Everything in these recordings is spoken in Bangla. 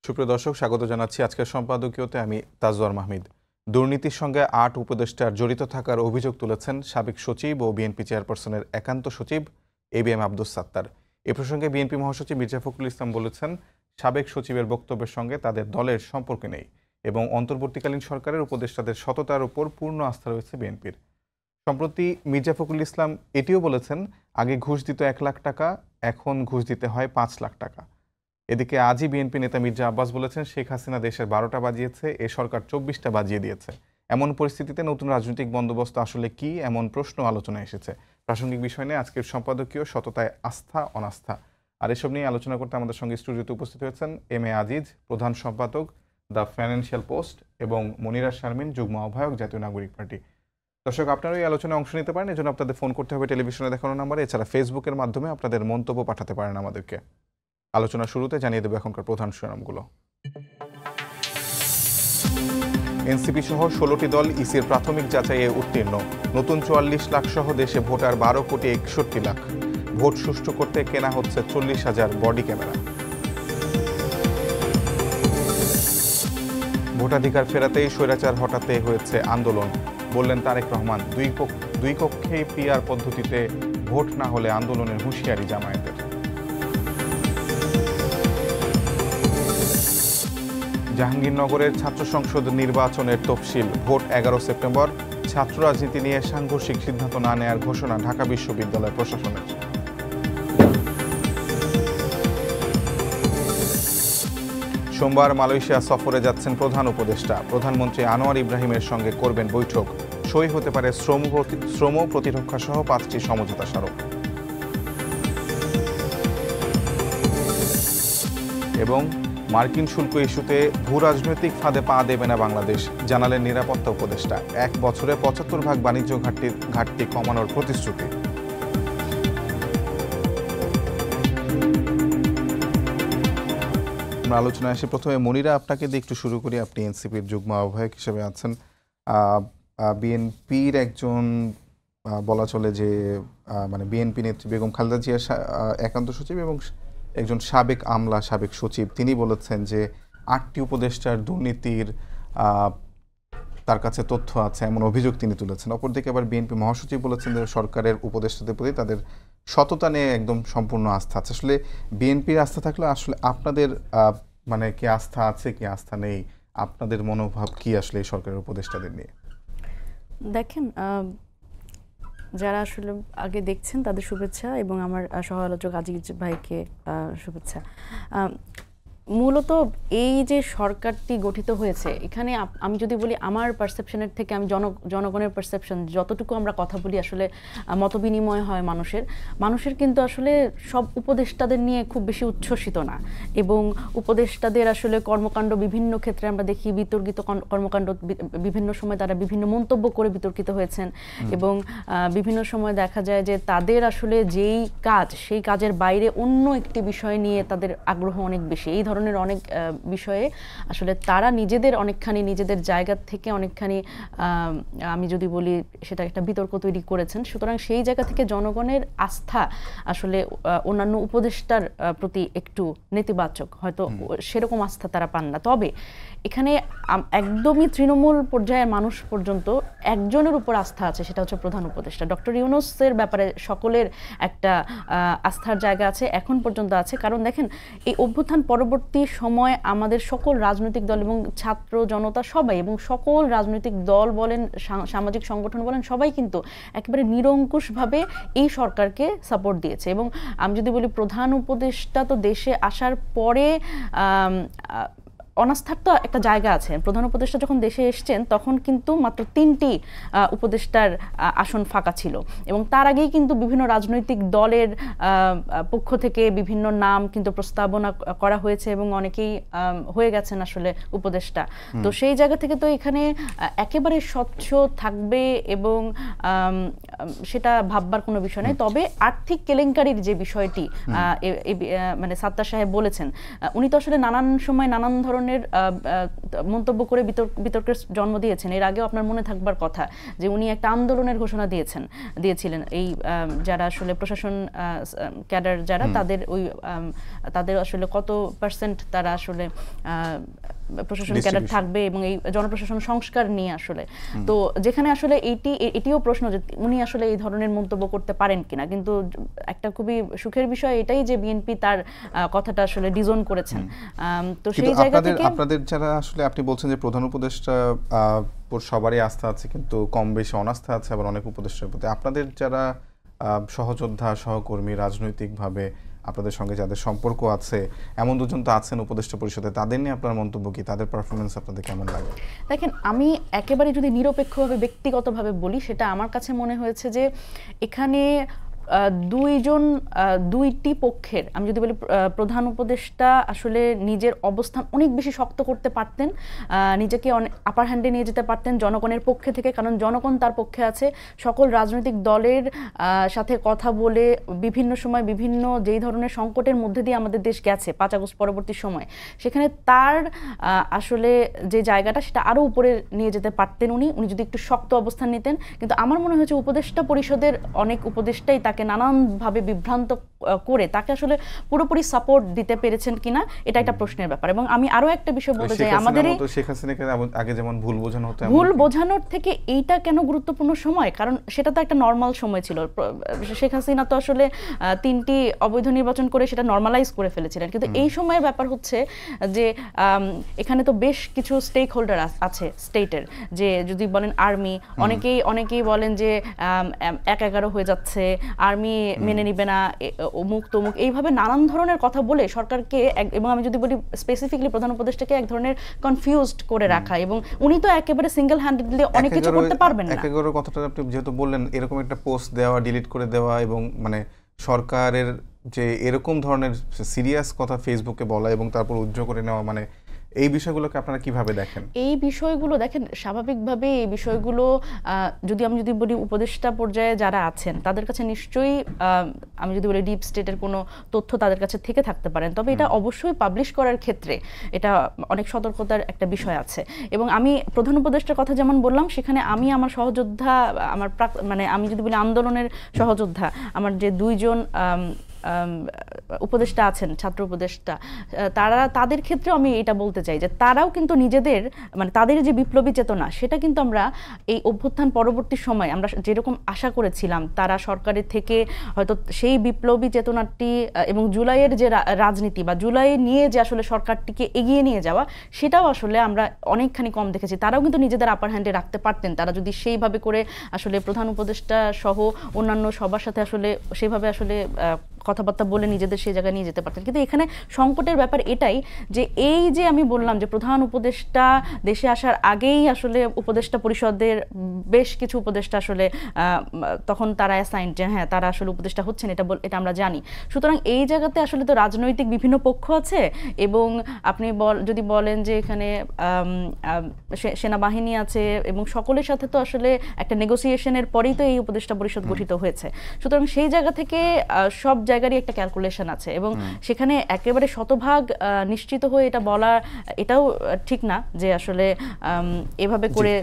সুপ্রিয় দর্শক, স্বাগত জানাচ্ছি আজকের সম্পাদকীয়তে। আমি তাজওয়ার মাহমিদ। দুর্নীতির সঙ্গে ৮ উপদেষ্টার জড়িত থাকার অভিযোগ তুলেছেন সাবেক সচিব ও বিএনপি চেয়ারপারসনের একান্ত সচিব এবিএম আব্দুস সাত্তার। এ প্রসঙ্গে বিএনপি মহাসচিব মির্জা ফখরুল ইসলাম বলেছেন, সাবেক সচিবের বক্তব্যের সঙ্গে তাদের দলের সম্পর্ক নেই এবং অন্তর্বর্তীকালীন সরকারের উপদেষ্টাদের সততার উপর পূর্ণ আস্থা রয়েছে বিএনপির। সম্প্রতি মির্জা ফখরুল ইসলাম এটিও বলেছেন, আগে ঘুষ দিত ১ লাখ টাকা, এখন ঘুষ দিতে হয় ৫ লাখ টাকা। এদিকে আজই বিএনপি নেতা মির্জা আব্বাস বলেছেন, শেখ হাসিনা দেশের ১২টা বাজিয়েছে, এ সরকার ২৪টা বাজিয়ে দিয়েছে। এমন পরিস্থিতিতে নতুন রাজনৈতিক বন্দোবস্ত আসলে কি, এমন প্রশ্ন আলোচনায় এসেছে। প্রাসঙ্গিক বিষয় নিয়ে আজকের সম্পাদকীয় সততায় আস্থা অনাস্থা। আর এসব নিয়ে আলোচনা করতে আমাদের সঙ্গে স্টুডিওতে উপস্থিত হয়েছেন এম এ আজিজ, প্রধান সম্পাদক দ্য ফাইন্যান্সিয়াল পোস্ট, এবং মনিরা শারমিন, যুগ্ম আহ্বায়ক, জাতীয় নাগরিক পার্টি। দর্শক, আপনারা এই আলোচনায় অংশ নিতে পারেন। এজন্য আপনাদের ফোন করতে হবে টেলিভিশনে দেখানো নাম্বারে। এছাড়া ফেসবুকের মাধ্যমে আপনাদের মন্তব্য পাঠাতে পারেন আমাদেরকে। আলোচনা শুরুতে জানিয়ে দেব এখনকার প্রধান শিরোনামগুলো। এনসিপি সহ 16টি দল ইসির প্রাথমিক যাচাইয়ে উত্তীর্ণ। নতুন 44 লাখ সহ দেশে ভোটার 12 কোটি 61 লাখ। ভোট সুষ্ঠু করতে কেনা হচ্ছে 40,000 বডি ক্যামেরা। ভোটাধিকার ফেরাতেই স্বৈরাচার হটাতে হয়েছে আন্দোলন, বললেন তারেক রহমান। দুই কক্ষেই পিআর পদ্ধতিতে ভোট না হলে আন্দোলনের হুঁশিয়ারি জামায়াতের। জাহাঙ্গীরনগরের ছাত্র সংসদ নির্বাচনের তফসিল, ভোট 11 সেপ্টেম্বর। ছাত্র রাজনীতি নিয়ে সাংঘর্ষিক সিদ্ধান্ত না নেয়ার ঘোষণা ঢাকা বিশ্ববিদ্যালয় প্রশাসনের। সোমবার মালয়েশিয়া সফরে যাচ্ছেন প্রধান উপদেষ্টা। প্রধানমন্ত্রী আনোয়ার ইব্রাহিমের সঙ্গে করবেন বৈঠক। সই হতে পারে শ্রম প্রতিরক্ষা সহ 5টি সমঝোতা স্মারক। এবং মার্কিন শুল্ক ইস্যুতে ভূ রাজনৈতিক ফাঁদে পা দেবে না বাংলাদেশ, জানালেন নিরাপত্তা উপদেষ্টা। 1 বছরে 75 ভাগ বাণিজ্য ঘাটতি কমানোর প্রতিশ্রুতি। আমরা আলোচনায় আসি। প্রথমে মনিরা, আপনাকে দিয়ে একটু শুরু করি। আপনি এনসিপির যুগ্ম আহ্বায়ক হিসেবে আছেন। বিএনপির একজন বলা চলে যে মানে বিএনপি নেত্রী বেগম খালেদা জিয়ার একান্ত সচিব এবং একজন সাবেক আমলা, সাবেক সচিব, তিনি বলেছেন যে 8টি উপদেষ্টার দুর্নীতির তার কাছে তথ্য আছে, এমন অভিযোগ তিনি তুলেছেন। অপরদিকে আবার বিএনপি মহাসচিব বলেছেন যে সরকারের উপদেষ্টাদের প্রতি তাদের সততা নিয়ে একদম সম্পূর্ণ আস্থা আছে। আসলে বিএনপির আস্থা থাকলে আসলে আপনাদের মানে কি আস্থা আছে, কি আস্থা নেই? আপনাদের মনোভাব কি আসলে এই সরকারের উপদেষ্টাদের নিয়ে? দেখেন, যারা আসলে আগে দেখছেন তাদের শুভেচ্ছা, এবং আমার সহ আলোচক আজিজ ভাইকে শুভেচ্ছা। মূলত এই যে সরকারটি গঠিত হয়েছে, এখানে আমি যদি বলি আমার পারসেপশনের থেকে, আমি জনগণের পারসেপশন, যতটুকু আমরা কথা বলি আসলে মতবিনিময় হয় মানুষের কিন্তু আসলে সব উপদেষ্টাদের নিয়ে খুব বেশি উচ্ছ্বসিত না। এবং উপদেষ্টাদের আসলে কর্মকাণ্ড বিভিন্ন ক্ষেত্রে আমরা দেখি বিতর্কিত কর্মকাণ্ড, বিভিন্ন সময় তারা বিভিন্ন মন্তব্য করে বিতর্কিত হয়েছেন, এবং বিভিন্ন সময় দেখা যায় যে তাদের আসলে যেই কাজ, সেই কাজের বাইরে অন্য একটি বিষয় নিয়ে তাদের আগ্রহ অনেক বেশি। এই ধরনের অনেক বিষয়ে আসলে তারা নিজেদের জায়গা থেকে অনেকখানি, আমি যদি বলি, সেটা একটা বিতর্ক তৈরি করেছেন। সুতরাং সেই জায়গা থেকে জনগণের আস্থা আসলে অন্যান্য উপদেষ্টার প্রতি একটু নেতিবাচক, হয়তো সেরকম আস্থা তারা পান না। তবে এখানে একদমই তৃণমূল পর্যায়ের মানুষ পর্যন্ত একজনের উপর আস্থা আছে, সেটা হচ্ছে প্রধান উপদেষ্টা ডক্টর ইউনূসের ব্যাপারে সকলের একটা আস্থার জায়গা আছে, এখন পর্যন্ত আছে। কারণ দেখেন, এই অভ্যুত্থান পরবর্তী সময় আমাদের সকল রাজনৈতিক দল এবং ছাত্র জনতা সবাই, এবং সকল রাজনৈতিক দল বলেন, সামাজিক সংগঠন বলেন, সবাই কিন্তু একেবারে নিরঙ্কুশভাবে এই সরকারকে সাপোর্ট দিয়েছে। এবং আমি যদি বলি, প্রধান উপদেষ্টা তো দেশে আসার পরে অনাস্থার তো একটা জায়গা আছে। প্রধান উপদেষ্টা যখন দেশে এসছেন তখন কিন্তু মাত্র 3টি উপদেষ্টার আসন ফাঁকা ছিল, এবং তার আগেই কিন্তু বিভিন্ন রাজনৈতিক দলের পক্ষ থেকে বিভিন্ন নাম কিন্তু প্রস্তাবনা করা হয়েছে, এবং অনেকেই হয়ে গেছেন আসলে উপদেষ্টা। তো সেই জায়গা থেকে তো এখানে একেবারে স্বচ্ছ থাকবে, এবং সেটা ভাববার কোনো বিষয় নেই। তবে আর্থিক কেলেঙ্কারির যে বিষয়টি মানে সাত্তার সাহেব বলেছেন, উনি তো আসলে নানান সময় নানান ধরনের ধরনের মন্তব্য করে বিতর্কের জন্ম দিয়েছেন। এর আগেও আপনার মনে থাকবার কথা যে উনি একটা আন্দোলনের ঘোষণা দিয়েছিলেন এই যারা আসলে প্রশাসন ক্যাডার যারা তাদের আসলে কত পার্সেন্ট তারা আসলে প্রশাসন ক্যাডার থাকবে এবং এই জনপ্রশাসন সংস্কার নিয়ে আসলে তো যেখানে আসলে এটিও প্রশ্ন যে উনি আসলে এই ধরনের মন্তব্য করতে পারেন কিনা। কিন্তু একটা খুবই সুখের বিষয় এটাই যে বিএনপি তার কথাটা আসলে ডিজোন করেছেন। তো সেই জায়গা থেকে আপনাদের যারা আসলে আপনি বলছেন যে প্রধান উপদেষ্টা সবারই আস্থা আছে কিন্তু কম বেশি অনাস্থা আছে আবার অনেক উপদেষ্টার প্রতি, আপনাদের যারা সহযোদ্ধা সহকর্মী রাজনৈতিকভাবে আপনাদের সঙ্গে যাদের সম্পর্ক আছে এমন দুজন তো আছেন উপদেষ্টা পরিষদে, তাদের নিয়ে আপনার মন্তব্য কি, তাদের পারফরমেন্স আপনাদের কেমন লাগে? দেখেন, আমি একেবারে যদি নিরপেক্ষভাবে ব্যক্তিগতভাবে বলি, সেটা আমার কাছে মনে হয়েছে যে এখানে দুইটি পক্ষের, আমি যদি বলি প্রধান উপদেষ্টা আসলে নিজের অবস্থান অনেক বেশি শক্ত করতে পারতেন, নিজেকে আপার হ্যান্ডে নিয়ে যেতে পারতেন জনগণের পক্ষে থেকে, কারণ জনগণ তার পক্ষে আছে। সকল রাজনৈতিক দলের সাথে কথা বলে বিভিন্ন সময় বিভিন্ন যেই ধরনের সংকটের মধ্যে দিয়ে আমাদের দেশ গেছে 5 আগস্ট পরবর্তী সময়, সেখানে তার আসলে যে জায়গাটা সেটা আরও উপরে নিয়ে যেতে পারতেন উনি যদি একটু শক্ত অবস্থান নিতেন। কিন্তু আমার মনে হয়েছে উপদেষ্টা পরিষদের অনেক উপদেষ্টাই তাকে নানানভাবে বিভ্রান্ত করে তাকে আসলে পুরোপুরি সাপোর্ট দিতে পেরেছেন কিনা এটা একটা প্রশ্নের ব্যাপার। এবং আমি আরো একটা বিষয় বলতে চাই, আমাদের শেখ হাসিনাকে আগে যেমন ভুল বোঝানো হতো, ভুল বোঝানোর থেকে এইটা কেন গুরুত্বপূর্ণ সময়, কারণ সেটা তো একটা নর্মাল সময় ছিল। শেখ হাসিনা তো আসলে 3টি অবৈধ নির্বাচন করে সেটা নর্মালাইজ করে ফেলেছিলেন। কিন্তু এই সময়ের ব্যাপার হচ্ছে যে এখানে তো বেশ কিছু স্টেক হোল্ডার আছে স্টেটের, যে যদি বলেন আর্মি, অনেকেই বলেন যে 1-11 হয়ে যাচ্ছে, আর্মি মেনে নিবে না, অমুক তমুক, এইভাবে নানান ধরনের কথা বলে সরকারকে, এবং আমি যদি বলি স্পেসিফিকলি প্রধান উপদেষ্টাকে এক ধরনের কনফিউজড করে রাখা। এবং উনি তো একেবারে সিঙ্গেল হ্যান্ডেডলি অনেক কিছু করতে পারবেন না। 11 কথাটা আপনি যেহেতু বললেন, এরকম একটা পোস্ট দেওয়া, ডিলিট করে দেওয়া এবং মানে সরকারের যে এরকম ধরনের সিরিয়াস কথা ফেসবুকে বলা এবং তারপর উজ্জ্বল করে নেওয়া, মানে এই বিষয়গুলোকে আপনারা কিভাবে দেখেন? এই বিষয়গুলো দেখেন, স্বাভাবিকভাবে এই বিষয়গুলো যদি বলি উপদেষ্টা পর্যায়ে যারা আছেন তাদের কাছে নিশ্চয়ই আমি যদি বলি ডিপ স্টেটের কোনো তথ্য তাদের কাছে থেকে থাকতে পারেন, তবে এটা অবশ্যই পাবলিশ করার ক্ষেত্রে এটা অনেক সতর্কতার একটা বিষয় আছে। এবং আমি প্রধান উপদেষ্টার কথা যেমন বললাম, সেখানে আমি আমার সহযোদ্ধা, আমার মানে আমি যদি বলি আন্দোলনের সহযোদ্ধা, আমার যে 2 জন উপদেষ্টা আছেন, ছাত্র উপদেষ্টা, তাদের ক্ষেত্রেও আমি এটা বলতে চাই যে তারাও কিন্তু নিজেদের, মানে তাদের যে বিপ্লবী চেতনা, সেটা কিন্তু আমরা এই অভ্যুত্থান পরবর্তী সময় আমরা যেরকম আশা করেছিলাম তারা সরকারের থেকে হয়তো সেই বিপ্লবী চেতনাটি এবং জুলাইয়ের যে রাজনীতি বা জুলাই নিয়ে যে আসলে সরকারটিকে এগিয়ে নিয়ে যাওয়া, সেটাও আসলে আমরা অনেকখানি কম দেখেছি। তারাও কিন্তু নিজেদের আপার হ্যান্ডে রাখতে পারতেন, তারা যদি সেইভাবে করে আসলে প্রধান উপদেষ্টা সহ অন্যান্য সবার সাথে আসলে সেইভাবে আসলে কথাবার্তা বলে নিজেদের সেই জায়গায় নিয়ে যেতে পারতেন। কিন্তু এখানে সংকটের ব্যাপার এটাই যে এই যে আমি বললাম যে প্রধান উপদেষ্টা দেশে আসার আগেই আসলে উপদেষ্টা পরিষদের বেশ কিছু উপদেষ্টা আসলে তখন তারা অ্যাসাইন যে হ্যাঁ তারা আসলে উপদেষ্টা হচ্ছেন, এটা আমরা জানি। সুতরাং এই জায়গাতে আসলে তো রাজনৈতিক বিভিন্ন পক্ষ আছে এবং আপনি যদি বলেন যে এখানে সেনাবাহিনী আছে এবং সকলের সাথে তো আসলে একটা নেগোসিয়েশনের পরেই তো এই উপদেষ্টা পরিষদ গঠিত হয়েছে। সুতরাং সেই জায়গা থেকে সব জায়গারই একটা ক্যালকুলেশন আছে এবং সেখানে একেবারে শতভাগ নিশ্চিত হয়ে এটা বলা এটাও ঠিক না যে আসলে এভাবে করে।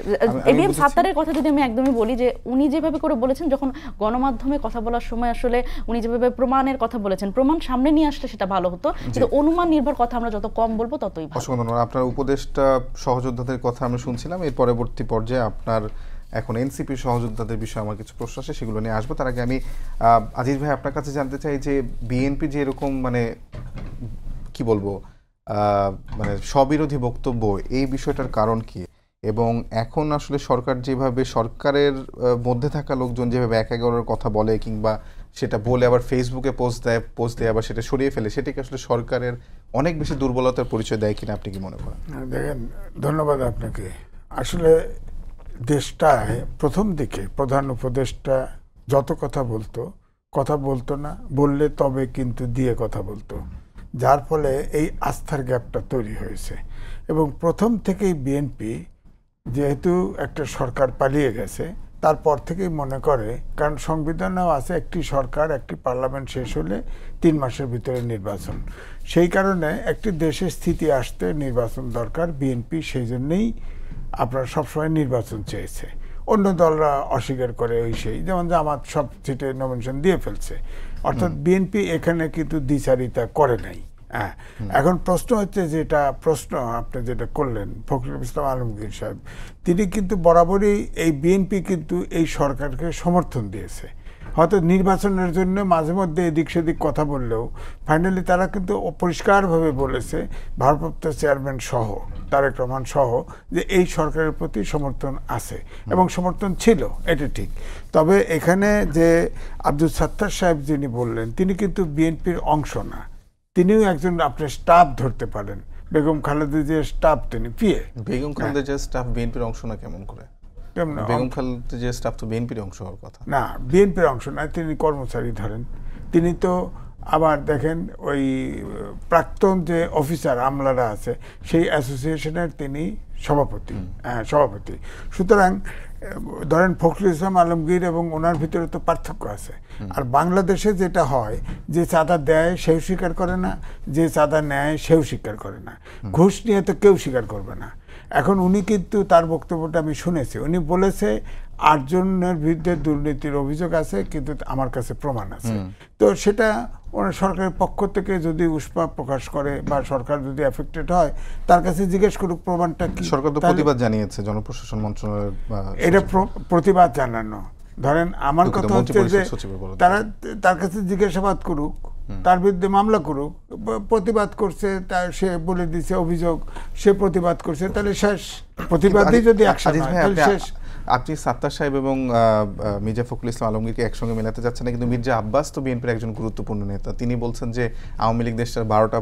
এবিএম সাত্তারের কথা যদি আমি একদমই বলি যে উনি যেভাবে করে বলেছেন, যখন গণমাধ্যমে কথা বলার সময় আসলে উনি যেভাবে প্রমাণের কথা বলেছেন, প্রমাণ সামনে নিয়ে আসলে সেটা ভালো হতো, কিন্তু অনুমান নির্ভর কথা আমরা যত কম বলবো ততই ভালো। অসংখ্য ধন্যবাদ। আপনার উপদেষ্টা সহযোদ্ধাদের কথা আমরা শুনছিলাম, এর পরবর্তী পর্যায়ে আপনার এখন এনসিপি সহযোদ্ধাদের বিষয়ে আমার কিছু প্রশ্ন আছে, সেগুলো নিয়ে আসবো। তার আগে আমি আজিজ ভাই আপনার কাছে জানতে চাই যে বিএনপি যে এরকম মানে কি বলবো মানে স্ববিরোধী বক্তব্য, এই বিষয়টার কারণ কি? এবং এখন আসলে সরকার যেভাবে, সরকারের মধ্যে থাকা লোকজন যেভাবে 1-11-এর কথা বলে কিংবা সেটা বলে আবার ফেসবুকে পোস্ট দেয় আবার সেটা সরিয়ে ফেলে, সেটাকে আসলে সরকারের অনেক বেশি দুর্বলতার পরিচয় দেয় কিনা আপনি কি মনে করেন? দেখেন, ধন্যবাদ আপনাকে। আসলে দেশটায় প্রথম দিকে প্রধান উপদেষ্টা যত কথা বলতো না, বললে তবে কিন্তু দিয়ে কথা বলতো, যার ফলে এই আস্থার গ্যাপটা তৈরি হয়েছে। এবং প্রথম থেকেই বিএনপি যেহেতু একটা সরকার পালিয়ে গেছে, তারপর থেকেই মনে করে, কারণ সংবিধানেও আছে একটি সরকার একটি পার্লামেন্ট শেষ হলে 3 মাসের ভিতরে নির্বাচন। সেই কারণে একটি দেশের স্থিতি আসতে নির্বাচন দরকার। বিএনপি সেই জন্যেই আপনার সবসময় নির্বাচন চেয়েছে। অন্য দলরা অস্বীকার করে ওই সেই, যেমন জামাত সব সিটে নমিনেশন দিয়ে ফেলছে, অর্থাৎ বিএনপি এখানে কিন্তু দ্বিচারিতা করে নাই। হ্যাঁ, এখন প্রশ্ন হচ্ছে, যেটা প্রশ্ন আপনি যেটা করলেন ফখরুল ইসলাম আলমগীর সাহেব, তিনি কিন্তু বরাবরই এই বিএনপি কিন্তু এই সরকারকে সমর্থন দিয়েছে। হয়তো নির্বাচনের জন্য মাঝে মধ্যে এদিক সেদিক কথা বললেও ফাইনালি তারা কিন্তু পরিষ্কারভাবে বলেছে, ভারপ্রাপ্ত চেয়ারম্যান সহ তারেক রহমান সহ, যে এই সরকারের প্রতি সমর্থন আছে এবং সমর্থন ছিল, এটা ঠিক। তবে এখানে যে আব্দুল সাত্তার সাহেব যিনি বললেন, তিনি কিন্তু বিএনপির অংশ না, তিনিও একজন আপনার স্টাফ ধরতে পারেন, বেগম খালেদা জিয়ার স্টাফ, তিনি পিএ। বেগম খালেদা জিয়ার স্টাফ বিএনপির অংশ না কেমন করে? বেগম খালেদা জিয়ার স্টাফ তো বিএনপির অংশ হওয়ার কথা না, বিএনপির অংশ না, তিনি কর্মচারী ধরেন। তিনি তো আবার দেখেন ওই প্রাক্তন যে অফিসার আমলারা আছে সেই অ্যাসোসিয়েশনের তিনি সভাপতি, সভাপতি। সুতরাং ধরেন ফখরুল ইসলাম আলমগীর এবং ওনার ভিতরে তো পার্থক্য আছে। আর বাংলাদেশে যেটা হয়, যে চাঁদা দেয় সেও স্বীকার করে না, যে চাঁদা নেয় সেও স্বীকার করে না, ঘুষ নিয়ে তো কেউ স্বীকার করবে না। এখন উনি কিন্তু তার বক্তব্যটা আমি শুনেছি, উনি বলেছে 8 জনের বিরুদ্ধে দুর্নীতির অভিযোগ আছে, কিন্তু আমার কাছে প্রমাণ আছে। তো সেটা সরকারের পক্ষ থেকে যদি উষ্মা প্রকাশ করে বা সরকার যদি এফেক্টেড হয়, তার কাছে জিজ্ঞেস করুক প্রমাণটা কি। সরকার তো প্রতিবাদ জানিয়েছে, জনপ্রশাসন মন্ত্রণালয়ের এটা প্রতিবাদ জানানো। ধরেন আমার কথা হচ্ছে যে তারা তার কাছে জিজ্ঞাসাবাদ করুক, তার বিরুদ্ধে মামলা করুক, প্রতিবাদ করছে, সে বলে দিচ্ছে অভিযোগ, সে প্রতিবাদ করছে, তাহলে শেষ। প্রতিবাদই যদি অ্যাকশন হয় তাহলে শেষ। আপনি সাত্তার সাহেব এবং মির্জা ফখরুল ইসলাম আলমগীরকে একসঙ্গে মেলাতে চাচ্ছেন না, কিন্তু মির্জা আব্বাস তো বিএনপির একজন গুরুত্বপূর্ণ নেতা। তিনি বলছেন যে আওয়ামী লীগ দেশটার 12টা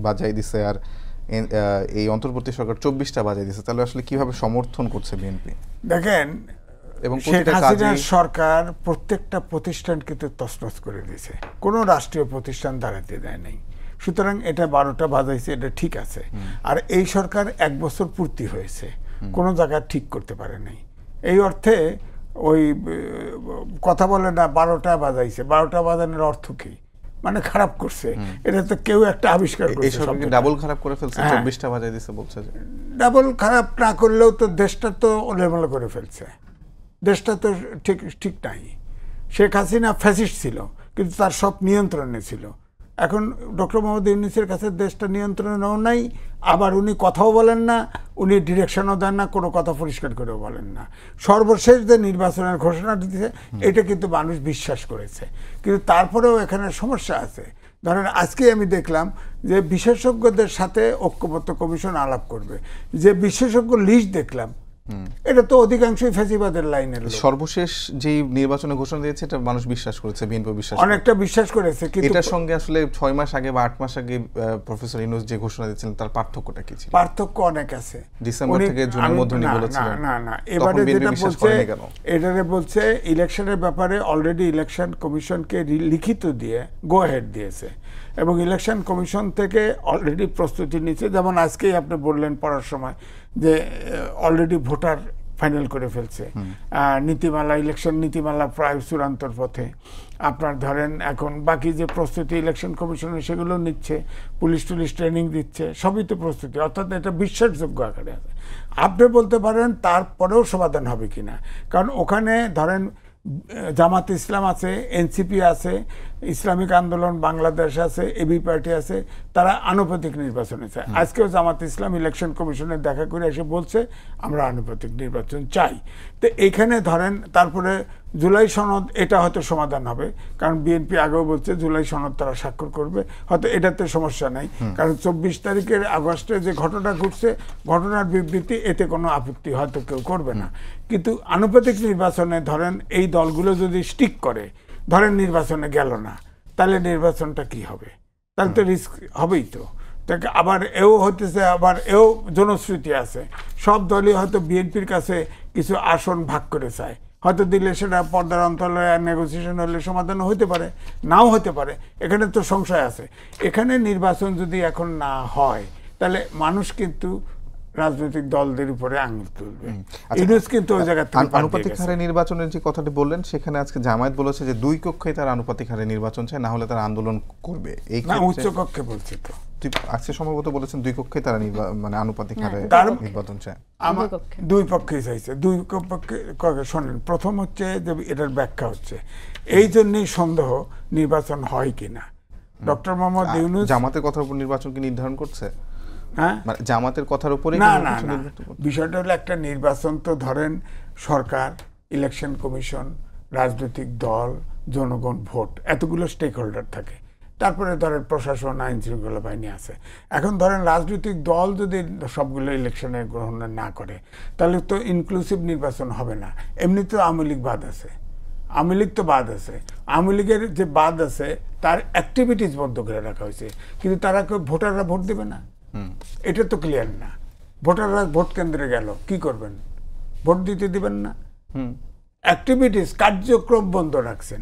বাজাই দিছে, আর এই অন্তর্বর্তী সরকার 24টা বাজাই দিছে। তাহলে আসলে কিভাবে সমর্থন করছে বিএনপি? দেখেন, এবং শেখ হাসিনার সরকার প্রত্যেকটা প্রতিষ্ঠান কিন্তু তছনছ করে দিয়েছে, কোনো রাষ্ট্রীয় প্রতিষ্ঠান দাঁড়াতে দেয় নাই। সুতরাং এটা 12টা বাজাইছে, এটা ঠিক আছে। আর এই সরকার 1 বছর পূর্তি হয়েছে, কোনো জায়গা ঠিক করতে পারে নাই। এই অর্থে ওই কথা বলে না 12টা বাজাইছে, 12টা বাজানোর অর্থ কি? মানে খারাপ করছে, এটা তো কেউ একটা আবিষ্কার করছে। ডাবল খারাপ করে ফেলছে, 24টা বাজাই দিছে বলছে। ডাবল খারাপ না করলেও তো দেশটা তো ওলেমালো করে ফেলছে, দেশটা তো ঠিক নাই। শেখ হাসিনা ফ্যাসিস্ট ছিল, কিন্তু তার সব নিয়ন্ত্রণে ছিল। এখন ডক্টর মোহাম্মদ ইউনূসের কাছে দেশটা নিয়ন্ত্রণেও নাই, আবার উনি কথাও বলেন না, উনি ডিরেকশনও দেন না, কোনো কথা পরিষ্কার করেও বলেন না। সর্বশেষ যে নির্বাচনের ঘোষণা দিতেছে, এটা কিন্তু মানুষ বিশ্বাস করেছে। কিন্তু তারপরেও এখানে সমস্যা আছে। ধরেন আজকে আমি দেখলাম যে বিশেষজ্ঞদের সাথে ঐক্যবদ্ধ কমিশন আলাপ করবে, যে বিশেষজ্ঞ লিস্ট দেখলাম, এটা তো অধিকাংশই ফ্যাসিবাদের লাইনের। সর্বশেষ যে নির্বাচনে ঘোষণা দিয়েছে এটা মানুষ বিশ্বাস করেছে, বিএনপি বিশ্বাস অনেকটা বিশ্বাস করেছে। কিন্তু এটার সঙ্গে আসলে 6 মাস আগে বা 8 মাস আগে প্রফেসর ইউনূস যে ঘোষণা দিয়েছিলেন, তার পার্থক্যটা কি ছিল? পার্থক্য অনেক আছে। ডিসেম্বর থেকে জুনের মধ্যে উনি বলেছিলেন। না, এবারে যেটা বলছে, এটারে বলছে ইলেকশনের ব্যাপারে অলরেডি ইলেকশন কমিশনকে লিখিত দিয়ে গো হেড দিয়েছে, এবং ইলেকশন কমিশন থেকে অলরেডি প্রস্তুতি নিচ্ছে। যেমন আজকেই আপনি বললেন পড়ার সময় যে অলরেডি ভোটার ফাইনাল করে ফেলছে, নীতিমালা, ইলেকশন নীতিমালা প্রায় চূড়ান্তর পথে। আপনার ধরেন এখন বাকি যে প্রস্তুতি ইলেকশন কমিশনের, সেগুলো নিচ্ছে, পুলিশ টুলিশ ট্রেনিং দিচ্ছে, সবই তো প্রস্তুতি। অর্থাৎ এটা বিশ্বাসযোগ্য আকারে আছে। আপনি বলতে পারেন তারপরেও সমাধান হবে কিনা, কারণ ওখানে ধরেন জামাত ইসলাম আছে, এনসিপি আছে, ইসলামিক আন্দোলন বাংলাদেশ আছে, এবি পার্টি আছে, তারা আনুপাতিক নির্বাচনে চায়। আজকেও জামাত ইসলাম ইলেকশন কমিশনে দেখা করে এসে বলছে আমরা আনুপাতিক নির্বাচন চাই। তো এইখানে ধরেন তারপরে জুলাই সনদ, এটা হয়তো সমাধান হবে, কারণ বিএনপি আগেও বলছে জুলাই সনদ তারা স্বাক্ষর করবে, হয়তো এটাতে সমস্যা নাই। কারণ 24 তারিখের আগস্টে যে ঘটনা ঘটছে, ঘটনার বিবৃতি, এতে কোনো আপত্তি হয়তো কেউ করবে না। কিন্তু আনুপাতিক নির্বাচনে ধরেন এই দলগুলো যদি স্টিক করে, ধরেন নির্বাচনে গেল না, তাহলে নির্বাচনটা কি হবে? তাহলে তো রিস্ক হবেই। তো আবার এও হতেছে, আবার এও জনশ্রুতি আছে, সব দলই হয়তো বিএনপির কাছে কিছু আসন ভাগ করে চায়, হয়তো দিলে সেটা পর্দার অন্তরে নেগোসিয়েশন হলে সমাধান হতে পারে, নাও হতে পারে। এখানে তো সংশয় আছে। এখানে নির্বাচন যদি এখন না হয়, তাহলে মানুষ কিন্তু রাজনৈতিক দলদের উপরে আঙুল তুলবে। আচ্ছা, ইউনূস কিন্তু ওই জায়গা থেকে আনুপাতিক হারে নির্বাচনের যে কথাটি বললেন, সেখানে আজকে জামায়াত বলেছে যে 2 কক্ষেই তারা আনুপাতিক হারে নির্বাচন চায়, না হলে তারা আন্দোলন করবে। এই না, উচ্চ কক্ষে বলছে তো, আজকে সম্ভবত বলেছেন 2 কক্ষেই তারা মানে আনুপাতিক হারে নির্বাচন চায়। আমার 2 পক্ষেই চাইছে। 2 পক্ষে শোনেন, প্রথম হচ্ছে যে এটার ব্যাখ্যা হচ্ছে এই জন্যই সন্দেহ নির্বাচন হয় কিনা। ডক্টর মোহাম্মদ ইউনূস জামাতের কথার উপর নির্বাচন কি নির্ধারণ করছে? হ্যাঁ, মানে জামাতের কথার উপরে না না না, বিষয়টা হলো একটা নির্বাচন তো ধরেন সরকার, ইলেকশন কমিশন, রাজনৈতিক দল, জনগণ, ভোট, এতগুলো স্টেক হোল্ডার থাকে। তারপরে ধরেন প্রশাসন, আইন শৃঙ্খলা বাহিনী আছে। এখন ধরেন রাজনৈতিক দল যদি সবগুলো ইলেকশনে গ্রহণ না করে, তাহলে তো ইনক্লুসিভ নির্বাচন হবে না। এমনি তো আওয়ামী লীগ বাদ আছে, আওয়ামী লীগ তো বাদ আছে। আওয়ামী লীগের যে বাদ আছে তার অ্যাক্টিভিটিস বন্ধ করে রাখা হয়েছে, কিন্তু তারা কেউ, ভোটাররা ভোট দেবে না, এটা তো ক্লিয়ার না। ভোটাররা ভোট কেন্দ্রে গেল, কি করবেন? ভোট দিতে দিবেন না। অ্যাক্টিভিটিস, কার্যক্রম বন্ধ রাখছেন।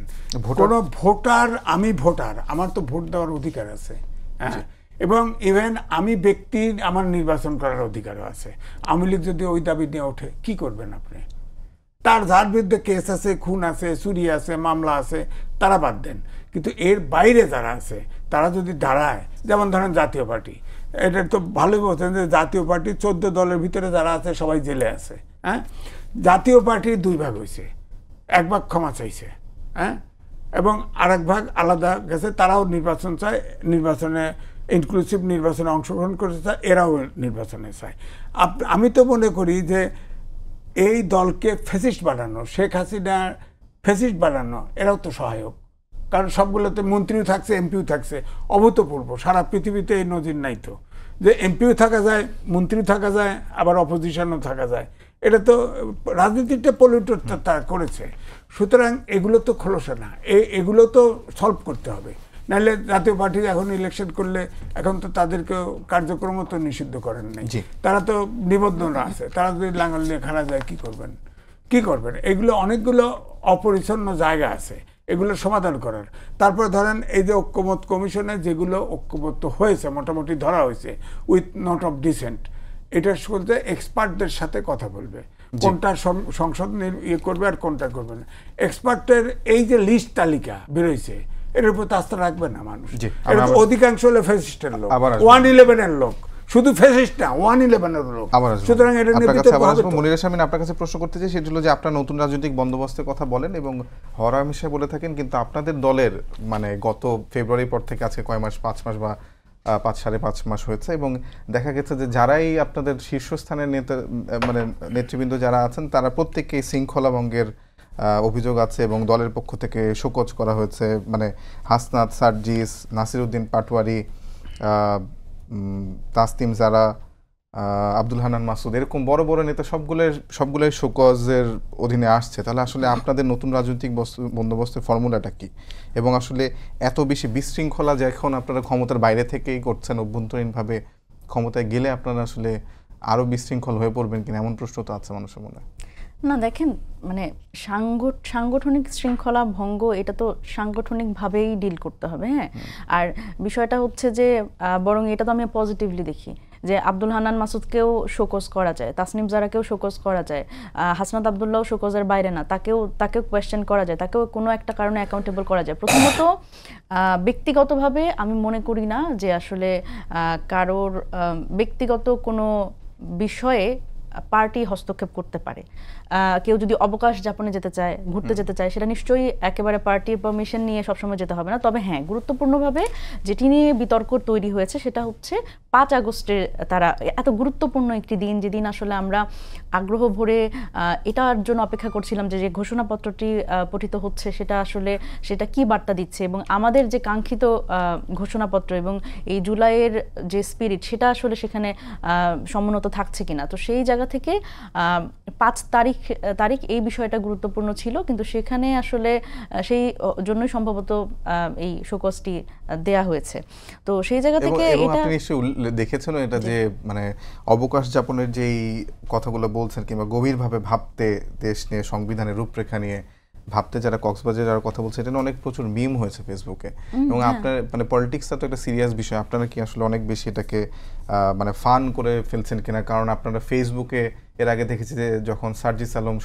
কোন ভোটার, আমি ভোটার, আমার তো ভোট দেওয়ার অধিকার আছে, হ্যাঁ, এবং ইভেন আমি ব্যক্তির আমার নির্বাচন করার অধিকারও আছে। আওয়ামী লীগ যদি ওই দাবি নিয়ে ওঠে, কি করবেন আপনি? তার যার বিরুদ্ধে কেস আছে, খুন আছে, চুরি আছে, মামলা আছে, তারা বাদ দেন, কিন্তু এর বাইরে যারা আছে তারা যদি দাঁড়ায়, যেমন ধরেন জাতীয় পার্টি, এটা তো ভালোই বলছেন যে জাতীয় পার্টি 14 দলের ভিতরে যারা আছে সবাই জেলে আছে, হ্যাঁ। জাতীয় পার্টির 2 ভাগ হয়েছে, 1 ভাগ ক্ষমা চাইছে, হ্যাঁ, এবং আরেক ভাগ আলাদা গেছে, তারাও নির্বাচন চায়, নির্বাচনে ইনক্লুসিভ নির্বাচনে অংশগ্রহণ করতে চায়, এরাও নির্বাচনে চায়। আমি তো মনে করি যে এই দলকে ফ্যাসিস্ট বানানো, শেখ হাসিনা ফ্যাসিস্ট বানানো, এরাও তো সহায়ক। কারণ সবগুলোতে মন্ত্রীও থাকছে, এমপিও থাকছে, অভূতপূর্ব। সারা পৃথিবীতে এই নজির নাই তো, যে এমপিও থাকা যায়, মন্ত্রী থাকা যায়, আবার অপোজিশনও থাকা যায়। এটা তো রাজনীতিটা পলিউটেড তারা করেছে। সুতরাং এগুলো তো খোলসে না, এগুলো তো সলভ করতে হবে। নাহলে জাতীয় পার্টি এখন ইলেকশন করলে, এখন তো তাদেরকে কার্যক্রম তো নিষিদ্ধ করেন নাই, তারা তো নিবন্ধন আছে, তারা যদি লাঙ্গল নিয়ে খাড়া যায়, কি করবেন? কি করবেন? এগুলো অনেকগুলো অপরিচ্ছন্ন জায়গা আছে, এগুলো সমাধান করার। তারপরে ধরেন এই যে ঐক্যমত কমিশনে যেগুলো ঐক্যমত হয়েছে, মোটামুটি ধরা হয়েছে উইথ নট অফ ডিসেন্ট, এটা বলতে এক্সপার্টদের সাথে কথা বলবে, কোনটা সংসদ ইয়ে করবে আর কোনটা করবে না। এক্সপার্টের এই যে লিস্ট তালিকা বেরোইছে, এর উপর তো আস্থা রাখবে না মানুষ। অধিকাংশ হলো ফ্যাসিস্টের লোক, 111-এর লোক, শুধু ফ্যাসিস্ট না, 111-এর লোক। সুতরাং এটা মনির শামীম, আপনার কাছে প্রশ্ন করতে চাই, সেটা হলো যে আপনার নতুন রাজনৈতিক বন্দোবস্তের কথা বলেন এবং হরহামেশা বলে থাকেন, কিন্তু আপনাদের দলের মানে গত ফেব্রুয়ারির পর থেকে আজকে কয় মাস, 5 মাস বা 5.5 মাস হয়েছে, এবং দেখা গেছে যে যারাই আপনাদের শীর্ষস্থানের নেতা, মানে নেতৃবৃন্দ যারা আছেন, তারা প্রত্যেককেই শৃঙ্খলা ভঙ্গের অভিযোগ আছে এবং দলের পক্ষ থেকে শোকজ করা হয়েছে। মানে হাসনাত, সার্জিস, নাসিরউদ্দিন পাটোয়ারি, তাসনিম জারা, আব্দুল হান্নান মাসুদ, এরকম বড় বড় নেতা সবগুলোই শোকজের অধীনে আসছে। তাহলে আসলে আপনাদের নতুন রাজনৈতিক বন্দোবস্তের ফর্মুলাটা কি? এবং আসলে এত বেশি বিশৃঙ্খলা যে এখন আপনারা ক্ষমতার বাইরে থেকেই করছেন, অভ্যন্তরীণভাবে ক্ষমতায় গেলে আপনারা আসলে আরও বিশৃঙ্খল হয়ে পড়বেন কিনা, এমন প্রশ্ন তো আছে মানুষের মনে। না দেখেন, মানে সাংগঠনিক শৃঙ্খলা ভঙ্গ, এটা তো সাংগঠনিকভাবেই ডিল করতে হবে, হ্যাঁ। আর বিষয়টা হচ্ছে যে বরং এটা তো আমি পজিটিভলি দেখি যে আব্দুল হান্নান মাসুদকেও শোকজ করা যায়, তাসনিম জারাকেও শোকজ করা যায়, হাসনাত আবদুল্লাহও শোকজের বাইরে না, তাকেও কোয়েশ্চেন করা যায়, তাকেও কোনো একটা কারণে অ্যাকাউন্টেবল করা যায়। প্রথমত ব্যক্তিগতভাবে আমি মনে করি না যে আসলে কারোর ব্যক্তিগত কোনো বিষয়ে পার্টি হস্তক্ষেপ করতে পারে। কেউ যদি অবকাশ যাপনে যেতে চায়, ঘুরতে যেতে চায়, সেটা নিশ্চয়ই একেবারে পার্টির পারমিশন নিয়ে সবসময় যেতে হবে না। তবে হ্যাঁ, গুরুত্বপূর্ণভাবে যেটি নিয়ে বিতর্ক তৈরি হয়েছে সেটা হচ্ছে 5 আগস্টের তারা এত গুরুত্বপূর্ণ একটি দিন, যেদিন আসলে আমরা আগ্রহ ভরে এটার জন্য অপেক্ষা করছিলাম যে ঘোষণাপত্রটি পঠিত হচ্ছে সেটা কি বার্তা দিচ্ছে, এবং আমাদের যে কাঙ্ক্ষিত ঘোষণাপত্র এবং এই জুলাইয়ের যে স্পিরিট, সেটা আসলে সেখানে সমুন্নত থাকছে কিনা। তো সেই জায়গা থেকে 5 তারিখ এই বিষয়টা গুরুত্বপূর্ণ ছিল, কিন্তু সেখানে আসলে সেই জন্যই সম্ভবত এই শোকজটি দেয়া হয়েছে। তো সেই জায়গা থেকে এটা আপনি নিশ্চয়ই দেখেছেন এটা, যে মানে অবকাশ যাপনের যেই কথাগুলো বলছেন, কিংবা গভীরভাবে ভাবতে দেশ নিয়ে, সংবিধানের রূপরেখা নিয়ে, ভাবতে যারা কক্সবাজারে যারা কথা বলছে এটা নিয়ে অনেক প্রচুর মিম হয়েছে ফেসবুকে, এবং আপনার মানে পলিটিক্সটা তো একটা সিরিয়াস বিষয়, আপনারা কি আসলে অনেক বেশি এটাকে মানে ফান করে ফেলছেন কিনা? কারণ আপনারা ফেসবুকে এর আগে দেখেছি যে যখন সার্জিস আলম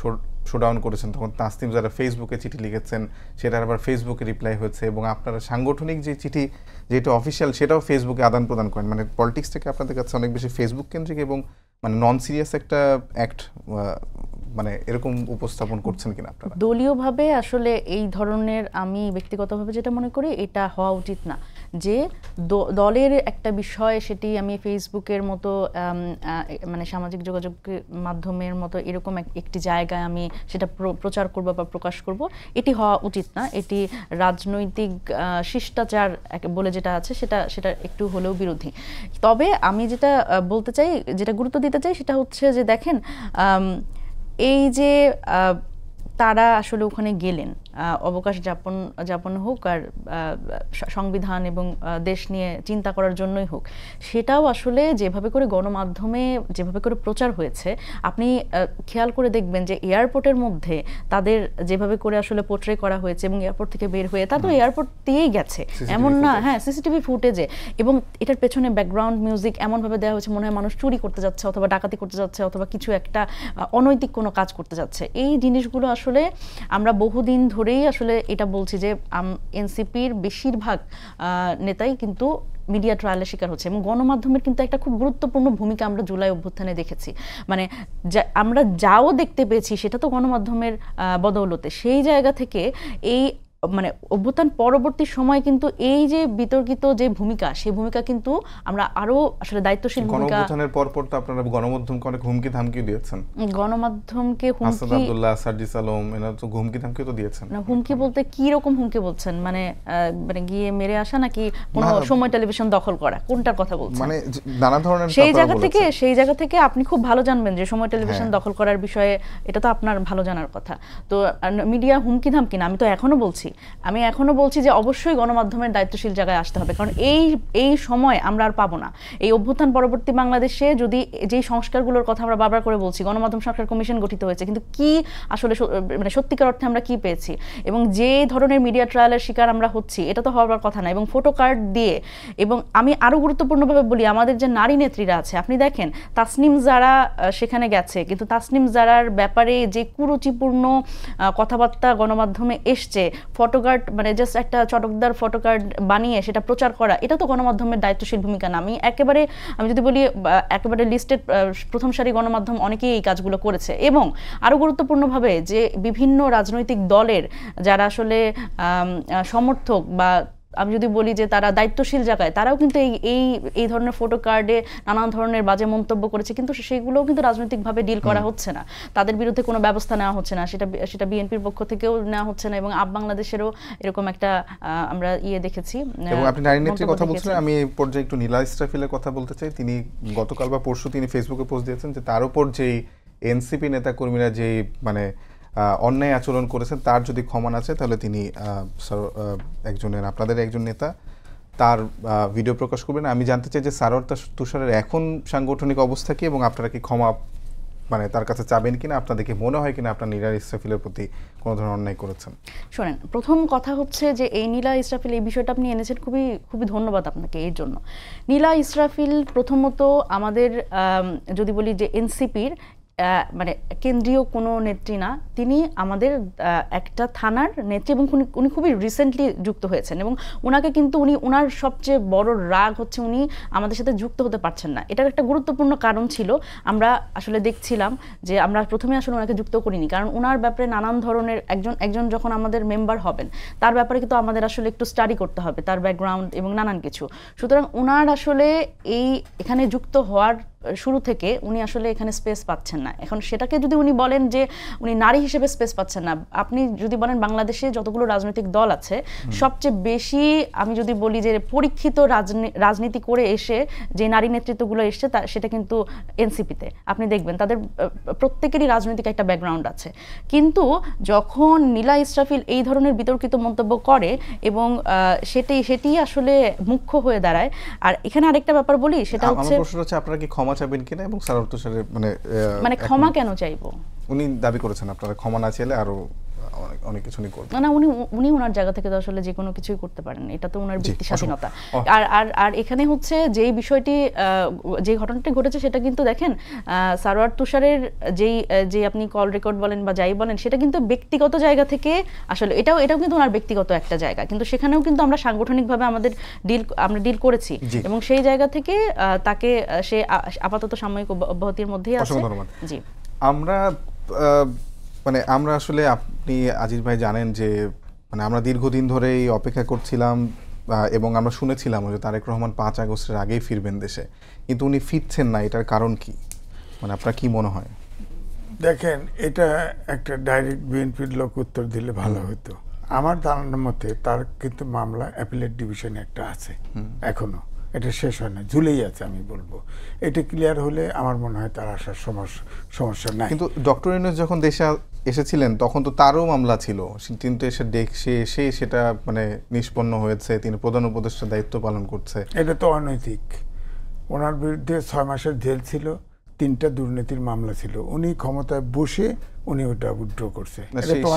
শোডাউন করেছেন তখন তাসনিম যারা ফেসবুকে চিঠি লিখেছেন সেটার আবার ফেসবুকে রিপ্লাই হয়েছে, এবং আপনারা সাংগঠনিক যে চিঠি যেটা অফিসিয়াল সেটাও ফেসবুকে আদান প্রদান করেন। মানে পলিটিক্সটাকে আপনাদের কাছে অনেক বেশি ফেসবুক কেন্দ্রিক এবং মানে নন সিরিয়াস একটা অ্যাক্ট মানে এরকম উপস্থাপন করছেন কিনা আপনারা? দলীয়ভাবে আসলে এই ধরনের, আমি ব্যক্তিগতভাবে যেটা মনে করি এটা হওয়া উচিত না, যে দলের একটা বিষয় সেটি আমি ফেসবুকের মতো মানে সামাজিক যোগাযোগ মাধ্যমের মতো এরকম একটি জায়গায় আমি সেটা প্রচার করব বা প্রকাশ করব, এটি হওয়া উচিত না। এটি রাজনৈতিক শিষ্টাচার বলে যেটা আছে সেটা একটু হলেও বিরোধী। তবে আমি যেটা বলতে চাই, যেটা গুরুত্ব দিতে চাই সেটা হচ্ছে যে দেখেন, এই যে তারা আসলে ওখানে গেলেন অবকাশ যাপন হোক আর সংবিধান এবং দেশ নিয়ে চিন্তা করার জন্যই হোক, সেটাও আসলে যেভাবে করে গণমাধ্যমে যেভাবে করে প্রচার হয়েছে, আপনি খেয়াল করে দেখবেন যে এয়ারপোর্টের মধ্যে তাদের যেভাবে করে আসলে পোর্ট্রে করা হয়েছে এবং এয়ারপোর্ট থেকে বের হয়ে তা তো এয়ারপোর্ট দিয়েই গেছে, এমন না, হ্যাঁ সিসিটিভি ফুটেজে, এবং এটার পেছনে ব্যাকগ্রাউন্ড মিউজিক এমনভাবে দেওয়া হয়েছে মনে হয় মানুষ চুরি করতে যাচ্ছে অথবা ডাকাতি করতে যাচ্ছে অথবা কিছু একটা অনৈতিক কোনো কাজ করতে যাচ্ছে। এই জিনিসগুলো আসলে আমরা বহুদিন ধরেই আসলে এটা বলছি যে এনসিপির বেশিরভাগ নেতাই কিন্তু মিডিয়া ট্রায়ালের শিকার হচ্ছে, এবং গণমাধ্যমের কিন্তু একটা খুব গুরুত্বপূর্ণ ভূমিকা আমরা জুলাই অভ্যুত্থানে দেখেছি। মানে আমরা যাও দেখতে পেয়েছি সেটা তো গণমাধ্যমের বদৌলতে। সেই জায়গা থেকে এই মানে অভ্যুত্থান পরবর্তী সময় কিন্তু এই যে বিতর্কিত যে ভূমিকা, সেই ভূমিকা কিন্তু আমরা আরো আসলে দায়িত্বশীল ভূমিকা। গণঅভ্যুত্থানের পরপর তো আপনারা গণমাধ্যমকে অনেক হুমকি ধামকি দিয়েছেন, গণমাধ্যমকে হাসান আব্দুল্লাহ, সার্জিস আলম, এনারা তো হুমকি ধামকি তো দিয়েছেন। না, হুমকি বলতে কি রকম হুমকি বলছেন? মানে মানে গিয়ে মেরে আসা নাকি কোনো সময় টেলিভিশন দখল করা, কোনটার কথা বলছেন? মানে নানা ধরনের সেই জায়গা থেকে আপনি খুব ভালো জানবেন যে সময় টেলিভিশন দখল করার বিষয়ে, এটা তো আপনার ভালো জানার কথা। তো মিডিয়া হুমকি ধামকি না, আমি তো এখনো বলছি যে অবশ্যই গণমাধ্যমের দায়িত্বশীল জায়গায় আসতে হবে, কারণ এই সময় আমরা আর পাবো না। এই অভ্যুত্থান পরবর্তী বাংলাদেশে যদি যেই সংস্কারগুলোর কথা আমরা বারবার করে বলছি, গণমাধ্যম সংস্কার কমিশন গঠিত হয়েছে, কিন্তু কি আসলে মানে সত্যিকার অর্থে আমরা কি পেয়েছি, এবং যে ধরনের মিডিয়া ট্রায়ালের শিকার আমরা হচ্ছি, এটা তো হওয়ার কথা না। এবং ফটো কার্ড দিয়ে, এবং আমি আরো গুরুত্বপূর্ণভাবে বলি, আমাদের যে নারী নেত্রীরা আছে, আপনি দেখেন তাসনিম যারা সেখানে গেছে, কিন্তু তাসনিম যারার ব্যাপারে যে কুরুচিপূর্ণ কথাবার্তা গণমাধ্যমে এসছে, ফটোকার্ড মানে জাস্ট একটা চটকদার ফটোকার্ড বানিয়ে সেটা প্রচার করা, এটা তো গণমাধ্যমের দায়িত্বশীল ভূমিকা না। আমি যদি বলি একেবারে লিস্টেড প্রথম সারি গণমাধ্যম অনেকেই এই কাজগুলো করেছে। এবং আরো গুরুত্বপূর্ণভাবে যে বিভিন্ন রাজনৈতিক দলের যারা আসলে সমর্থক, বা আমি যদি বলি যে তারা দায়িত্বশীল জায়গায়, তারাও কিন্তু এই ধরনের ফটো কার্ডে নানান ধরনের বাজে মন্তব্য করেছে, কিন্তু সেগুলোও কিন্তু রাজনৈতিকভাবে ডিল করা হচ্ছে না, তাদের বিরুদ্ধে কোনো ব্যবস্থা নেওয়া হচ্ছে না, সেটা বিএনপির পক্ষ থেকেও নেওয়া হচ্ছে না, এবং আপ বাংলাদেশেরও এরকম একটা আমরা দেখেছি। এবং আপনি নারী নেত্রীর কথা বলছিলেন, আমি এই পর্যায়ে একটু নীলা ইসরাফিলের কথা বলতে চাই। তিনি গতকাল বা পরশু তিনি ফেসবুকে পোস্ট দিয়েছেন যে তার উপর যেই এনসিপি নেতা কর্মীরা যেই মানে অন্যায় আচরণ করেছেন তার যদি ক্ষমা আছে, তাহলে তিনি আপনাদের একজন নেতা তার ভিডিও প্রকাশ করবেন। আমি জানতে চাই যে সারোয়ার তুষারের এখন সাংগঠনিক অবস্থা কি, এবং আপনারা কি ক্ষমা মানে তার কাছে চাবেন কিনা? আপনাদের কি মনে হয় কিনা আপনার নীলা ইসরাফিলের প্রতি কোনো ধরনের অন্যায় করেছেন? শোনেন, প্রথম কথা হচ্ছে যে এই নীলা ইসরাফিল, এই বিষয়টা আপনি এনেছেন, খুবই খুবই ধন্যবাদ আপনাকে এর জন্য। নীলা ইসরাফিল প্রথমত আমাদের যদি বলি যে এনসিপির মানে কেন্দ্রীয় কোনো নেত্রী না, তিনি আমাদের একটা থানার নেত্রী, এবং উনি খুবই রিসেন্টলি যুক্ত হয়েছেন, এবং ওনাকে কিন্তু ওনার সবচেয়ে বড় রাগ হচ্ছে উনি আমাদের সাথে যুক্ত হতে পারছেন না। এটার একটা গুরুত্বপূর্ণ কারণ ছিল, আমরা আসলে দেখছিলাম যে আমরা প্রথমে আসলে ওনাকে যুক্ত করিনি, কারণ ওনার ব্যাপারে নানান ধরনের একজন যখন আমাদের মেম্বার হবেন তার ব্যাপারে কিন্তু আমাদের আসলে একটু স্টাডি করতে হবে, তার ব্যাকগ্রাউন্ড এবং নানান কিছু। সুতরাং ওনার আসলে এখানে যুক্ত হওয়ার শুরু থেকে উনি আসলে এখানে স্পেস পাচ্ছেন না। এখন সেটাকে যদি উনি বলেন যে উনি নারী হিসেবে স্পেস পাচ্ছেন না, আপনি যদি বলেন বাংলাদেশে যতগুলো রাজনৈতিক দল আছে সবচেয়ে বেশি, আমি যদি বলি যে পরীক্ষিত রাজনীতি করে এসে যে নারী নেতৃত্বগুলো এসছে সেটা কিন্তু এনসিপিতে। আপনি দেখবেন তাদের প্রত্যেকেরই রাজনৈতিক একটা ব্যাকগ্রাউন্ড আছে, কিন্তু যখন নীলা ইসরাফিল এই ধরনের বিতর্কিত মন্তব্য করে এবং সেটি আসলে মুখ্য হয়ে দাঁড়ায়। আর এখানে আরেকটা ব্যাপার বলি, সেটা হচ্ছে আপনারা কি ক্ষমা চাবেন কিনা, এবং সারোয়ার তুষারের মানে ক্ষমা কেন চাইবো? উনি দাবি করেছেন আপনারা ক্ষমা না চাইলে আরো অনেক কিছু নিয়ে করবেন না, উনি ওনার জায়গা থেকে তো আসলে যে কোনো কিছুই করতে পারেন, এটা তো ওনার ব্যক্তি স্বাধীনতা। আর এখানে হচ্ছে যেই বিষয়টি, যে ঘটনাটি ঘটেছে সেটা কিন্তু দেখেন সারোয়ার তুষারের যে আপনি কল রেকর্ড বলেন বা যাই বলেন, সেটা কিন্তু ব্যক্তিগত জায়গা থেকে আসলে এটাও কিন্তু ওনার ব্যক্তিগত একটা জায়গা, কিন্তু সেখানেও কিন্তু আমরা সাংগঠনিকভাবে আমরা ডিল করেছি এবং সেই জায়গা থেকে তাকে সে আপাতত সাময়িক অব্যাহতির মধ্যেই আছে। জি, আমরা আসলে, আপনি আজিজ ভাই জানেন যে আমরা দীর্ঘদিন ধরেই অপেক্ষা করছিলাম এবং আমরা শুনেছিলাম যে তারেক রহমান 5 আগস্টের আগেই ফিরবেন দেশে, কিন্তু উনি ফিরছেন না। এটার কারণ কি, আপনার কি মনে হয়? দেখেন, এটা একটা ডাইরেক্ট বিএনপির লোক উত্তর দিলে ভালো হতো। আমার ধারণার মতে তার কিন্তু মামলা অ্যাপিলেট ডিভিশনে একটা আছে এখনো, এটা শেষ হয় না, ঝুলেই আছে আমি বলবো। এটা ক্লিয়ার হলে আমার মনে হয় তার আসার সমস্যা নাই। কিন্তু ডক্টর ইউনূস যখন দেশে এসেছিলেন তখন তো তারও মামলা ছিল, কিন্তু এসে সেটা নিষ্পন্ন হয়েছে, তিনি প্রধান উপদেষ্টার দায়িত্ব পালন করছে। এটা তো অনৈতিক। ওনার বিরুদ্ধে 6 মাসের জেল ছিল, 3টা দুর্নীতির মামলা ছিল, উনি ক্ষমতায় বসে উনি ওটা উইথড্র করছে।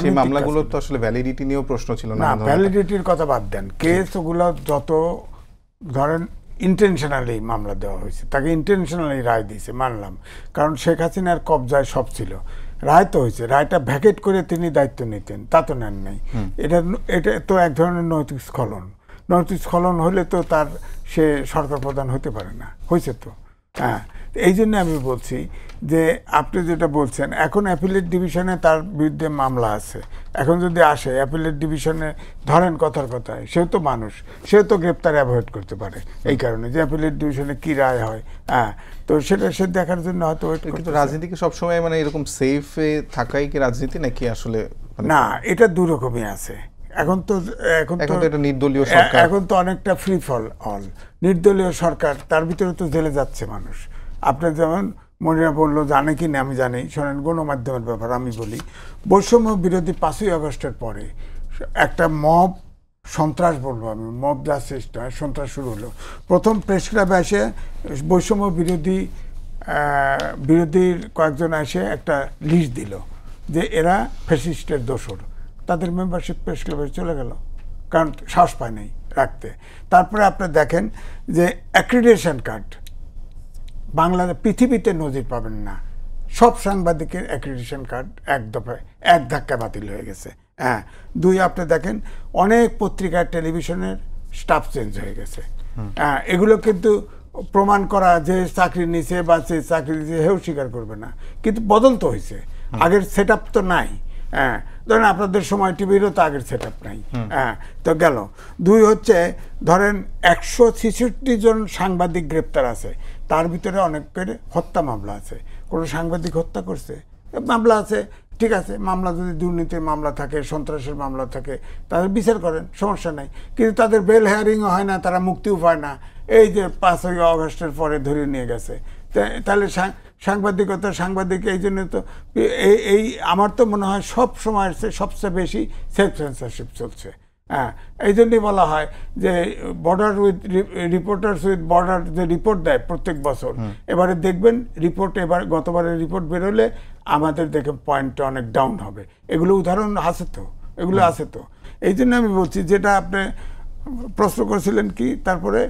সেই মামলাগুলো তো আসলে ভ্যালিডিটি নিয়েও প্রশ্ন ছিল না। ভ্যালিডিটির কথা বাদ দেন, কেস ওগুলো যত ধরেন ইন্টেনশনালি মামলা দেওয়া হয়েছে, তাকে ইন্টেনশনালি রায় দিয়েছে, মানলাম, কারণ শেখ হাসিনার কবজায় সব ছিল। রায় তো হয়েছে, রায়টা ভ্যাকেট করে তিনি দায়িত্ব নিতেন, তা তো নেন নাই। এটা তো এক ধরনের নৈতিক স্খলন। নৈতিক স্খলন হলে তো সে সরকার প্রধান হতে পারে না, হয়েছে তো। হ্যাঁ, এই জন্য আমি বলছি যে আপনি যেটা বলছেন, এখন অ্যাপিলেট ডিভিশনে তার বিরুদ্ধে মামলা আছে, এখন যদি আসে অ্যাপিলেট ডিভিশনে, ধরেন কথার কথায়, সেও তো মানুষ, সেও তো গ্রেপ্তার অ্যাভয়েড করতে পারে, এই কারণে যে অ্যাপিলেট ডিভিশনে কি রায় হয়। হ্যাঁ, তো সেটা সে দেখার জন্য হয়তো ওয়েট করতে। কিন্তু রাজনীতিকে সবসময় এরকম সেফে থাকাই কি রাজনীতি নাকি আসলে? না, এটা দুরকমই আছে। এখন তো এটা নির্দলীয় সরকার, এখন তো অনেকটা ফ্রি ফল অল নির্দলীয় সরকার, তার ভিতরে তো জেলে যাচ্ছে মানুষ। আপনার যেমন মনিরা বললো, জানে কি না আমি জানি, শোনেন, গণমাধ্যমের ব্যাপার আমি বলি, বৈষম্য বিরোধী 5ই আগস্টের পরে একটা মব সন্ত্রাস, বলবো আমি, মব জাস্টিস নয়, সন্ত্রাস শুরু হলো। প্রথম প্রেস ক্লাবে এসে বৈষম্য বিরোধীর কয়েকজন এসে একটা লিস্ট দিল যে এরা ফ্যাসিস্টের দোসর, তাদের মেম্বারশিপ প্রেস ক্লাবে চলে গেল, কারণ সাহস পায় নাই রাখতে। তারপরে আপনি দেখেন যে অ্যাক্রিডিটেশন কার্ড, বাংলাদেশ পৃথিবীতে নজির পাবেন না, সব সাংবাদিকের অ্যাক্রিডিটেশন কার্ড এক ধাক্কায় বাতিল হয়ে গেছে। হ্যাঁ, 2 আপনি দেখেন অনেক পত্রিকার টেলিভিশনের স্টাফ চেঞ্জ হয়ে গেছে। হ্যাঁ, এগুলো কিন্তু প্রমাণ করা যে চাকরি নিছে বা সে চাকরি নিছে হেউ স্বীকার করবে না, কিন্তু বদল তো হয়েছে, আগের সেট তো নাই। হ্যাঁ, ধরেন আপনাদের সময় টিভিরও তো আগের সেট নাই। হ্যাঁ, তো গেল। 2 হচ্ছে ধরেন 166 জন সাংবাদিক গ্রেপ্তার আছে, তার ভিতরে অনেকের হত্যা মামলা আছে। কোনো সাংবাদিক হত্যা করছে, মামলা আছে, ঠিক আছে, মামলা যদি দুর্নীতির মামলা থাকে, সন্ত্রাসের মামলা থাকে, তাদের বিচার করেন, সমস্যা নাই, কিন্তু তাদের বেল হেয়ারিংও হয় না, তারা মুক্তিও পায় না। এই যে 5ই আগস্টের পরে ধরে নিয়ে গেছে, তাহলে সাংবাদিক এই জন্য তো এই আমার তো মনে হয় সব সময় সবচেয়ে বেশি সেলফ সেন্সরশিপ চলছে। হ্যাঁ, এই জন্যই বলা হয় যে রিপোর্টার্স উইথ বর্ডার যে রিপোর্ট দেয় প্রত্যেক বছর, এবারে দেখবেন রিপোর্ট, গতবারের রিপোর্ট বেরোলে আমাদের দেখে পয়েন্টটা অনেক ডাউন হবে। এগুলো উদাহরণ আছে তো, এগুলো আছে তো। এই জন্য আমি বলছি, যেটা আপনি প্রশ্ন করেছিলেন কি তারপরে,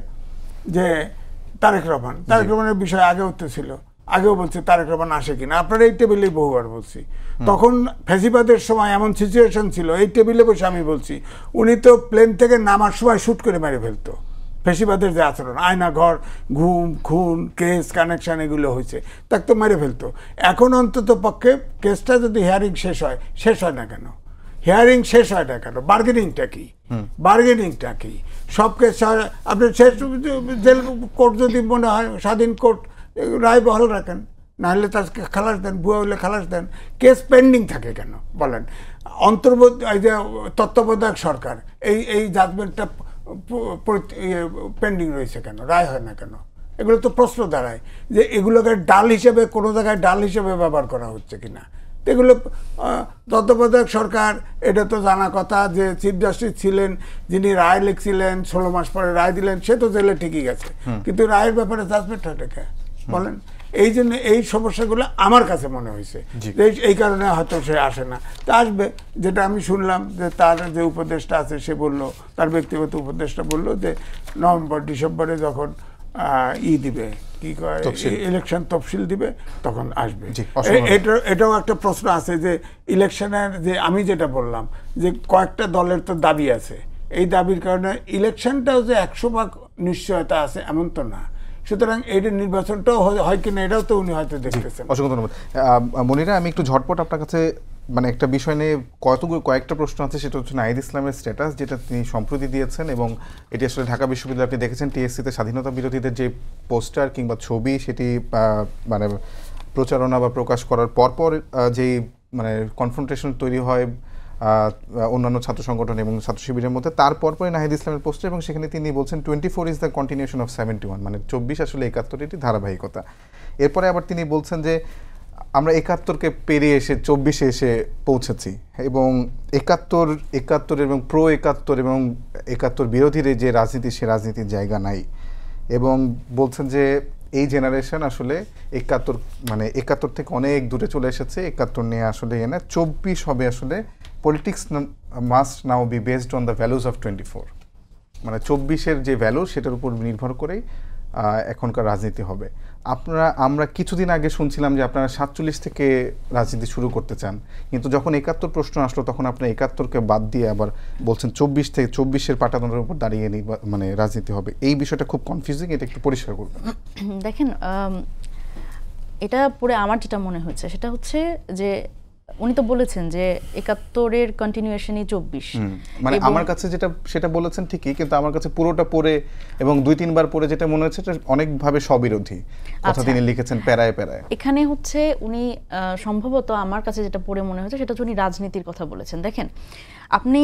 যে তারেক রহমানের বিষয় আগেও তো ছিল, আগেও বলছি তারেক রহমান আসে কিনা, আপনারা এই টেবিলেই বহুবার বলছি। তখন ফ্যাসিবাদের সময় এমন সিচুয়েশন ছিল, এই টেবিলে বসে আমি বলছি, উনি তো প্লেন থেকে নামার সময় শুট করে মেরে ফেলতো। ফ্যাসিবাদের যে আচরণ, আয়না ঘর, ঘুম, খুন, কেস কানেকশন, এগুলো হয়েছে, তাকে তো মেরে ফেলতো। এখন অন্তত পক্ষে কেসটা যদি হিয়ারিং শেষ হয় না কেন? হিয়ারিং শেষ হয় না কেন? বার্গেনিংটা কি? সব কেস আপনি শেষ, জেল কোর্ট যদি মনে হয় স্বাধীন কোর্ট, রায় বহাল রাখেন, নাহলে তাকে খালাস দেন, ভুয়া হলে খালাস দেন। কেস পেন্ডিং থাকে কেন বলেন? অন্তর্বর্তী এই যে তত্ত্বাবধায়ক সরকার, এই জাজমেন্টটা পেন্ডিং রয়েছে কেন? রায় হয় না কেন? এগুলো তো প্রশ্ন দাঁড়ায় যে এগুলোকে ডাল হিসেবে, কোনো জায়গায় ডাল হিসেবে ব্যবহার করা হচ্ছে কিনা। এগুলো তত্ত্বাবধায়ক সরকার, এটা তো জানা কথা যে চিফ জাস্টিস ছিলেন, যিনি রায় লিখছিলেন, 16 মাস পরে রায় দিলেন, সে তো জেলে ঠিকই গেছে, কিন্তু রায়ের ব্যাপারে জাজমেন্ট হয় বলেন। এই জন্য এই সমস্যাগুলো আমার কাছে মনে হয়েছে এই কারণে হয়তো সে আসে না। তা আসবে, যেটা আমি শুনলাম যে তার যে উপদেষ্টা আছে সে বলল, তার ব্যক্তিগত উপদেষ্টা বলল যে নভেম্বর ডিসেম্বরে যখন দিবে, কি কয়, ইলেকশন তফসিল দিবে, তখন আসবে। এটাও একটা প্রশ্ন আছে যে ইলেকশনের যে আমি যেটা বললাম যে কয়েকটা দলের তো দাবি আছে, এই দাবির কারণে ইলেকশনটাও যে 100% নিশ্চয়তা আছে এমন তো না। সুতরাং এই নির্বাচনটাও হয় কিনা এটাও তো উনি হয়তো দেখতেছেন। অসংখ্য ধন্যবাদ মনিরা। আমি একটু ঝটপট আপনার কাছে মানে একটা বিষয় নিয়ে কয়েকটা প্রশ্ন আছে, সেটা হচ্ছে নাহিদ ইসলামের স্ট্যাটাস, যেটা তিনি সম্প্রতি দিয়েছেন, এবং এটি আসলে ঢাকা বিশ্ববিদ্যালয়ে আপনি দেখেছেন টিএসসিতে স্বাধীনতা বিরোধীদের যে পোস্টার কিংবা ছবি সেটি মানে প্রচারণা বা প্রকাশ করার পরপর যেই মানে কনফ্রন্টেশন তৈরি হয় অন্যান্য ছাত্র সংগঠন এবং ছাত্র শিবিরের মধ্যে, তারপরে নাহিদ ইসলামের পোস্টার, এবং সেখানে তিনি বলছেন 24 ইজ দ্য কন্টিনিউশন অফ 71, মানে 24 আসলে 71 এটি ধারাবাহিকতা। এরপরে আবার তিনি বলছেন যে আমরা 71কে পেরিয়ে এসে 24-এ এসে পৌঁছেছি, এবং 71 এবং প্রো 71 এবং 71 বিরোধীর যে রাজনীতি, সে রাজনীতির জায়গা নাই, এবং বলছেন যে এই জেনারেশন আসলে 71 থেকে অনেক দূরে চলে এসেছে, 71 নিয়ে আসলে 24 হবে আসলে politics must now be based on the values of 24, মানে 24-এর যে ভ্যালু সেটার উপর নির্ভর করেই এখনকার রাজনীতি হবে। আমরা কিছুদিন আগে শুনছিলাম যে আপনারা 47 থেকে রাজনীতি শুরু করতে চান, কিন্তু যখন 71 প্রশ্ন আসলো তখন আপনারা 71কে বাদ দিয়ে আবার বলছেন 24-এর পাটাতনের উপর দাঁড়িয়ে মানে রাজনীতি হবে। এই বিষয়টা খুব কনফিউজিং, এটা একটু পরিষ্কার করবেন। দেখেন, এটা পড়ে আমার যেটা মনে হচ্ছে সেটা হচ্ছে যে উনি তো বলেছেন যে 71-এর কন্টিনিউশনই 24, মানে আমার কাছে যেটা সেটা বলেছেন ঠিকই, কিন্তু আমার কাছে পুরোটা পড়ে এবং 2-3 বার পড়ে যেটা মনে হচ্ছে অনেকভাবে স্ববিরোধী কথা তিনি লিখেছেন প্যারায়। এখানে হচ্ছে উনি সম্ভবত আমার কাছে যেটা পড়ে মনে হচ্ছে সেটা হচ্ছে উনি রাজনীতির কথা বলেছেন। দেখেন, আপনি